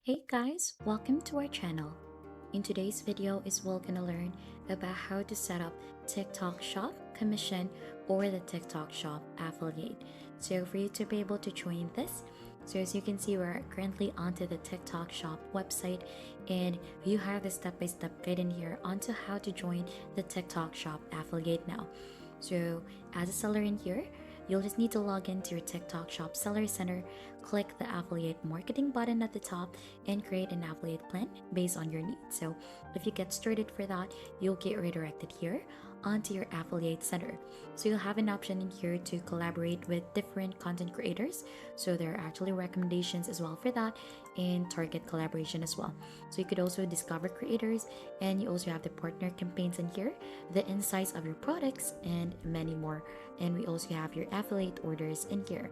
Hey guys, welcome to our channel. In today's video is we're gonna learn about how to set up TikTok Shop Commission or the TikTok Shop Affiliate. So for you to be able to join this, so as you can see we're currently onto the TikTok Shop website and you have the step-by-step guide in here onto how to join the TikTok Shop Affiliate now. So as a seller in here, you'll just need to log into your TikTok Shop Seller Center, click the affiliate marketing button at the top, and create an affiliate plan based on your needs. So if you get started for that, you'll get redirected here onto your affiliate center. So you'll have an option in here to collaborate with different content creators. So there are actually recommendations as well for that and target collaboration as well. So you could also discover creators and you also have the partner campaigns in here, the insights of your products, and many more. And we also have your affiliate orders in here.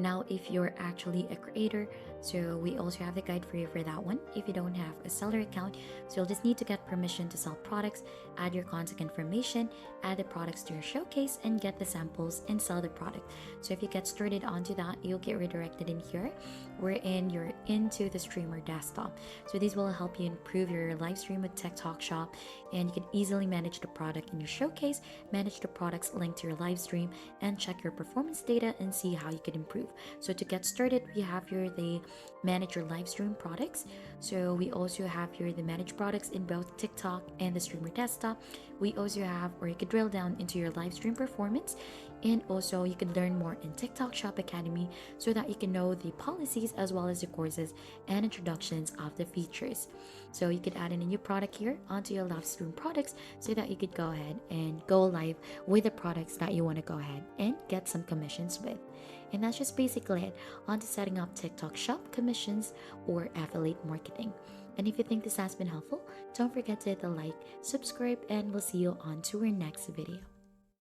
Now, if you're actually a creator, so we also have the guide for you for that one. If you don't have a seller account, so you'll just need to get permission to sell products, add your contact information, add the products to your showcase, and get the samples and sell the product. So if you get started onto that, you'll get redirected in here, wherein you're into the streamer desktop. So these will help you improve your live stream with TikTok Shop, and you can easily manage the product in your showcase, manage the products linked to your live stream, and check your performance data and see how you can improve. So to get started, we have here the manage your live stream products. So we also have here the manage products in both TikTok and the streamer desktop. We also have, or you could drill down into your live stream performance, and also you can learn more in TikTok Shop Academy so that you can know the policies as well as the courses and introductions of the features. So you could add in a new product here onto your live stream products so that you could go ahead and go live with the products that you want to go ahead and get some commissions with. And that's just basically it on to setting up TikTok Shop commissions or affiliate marketing. And if you think this has been helpful, don't forget to hit the like, subscribe, and we'll see you on to our next video.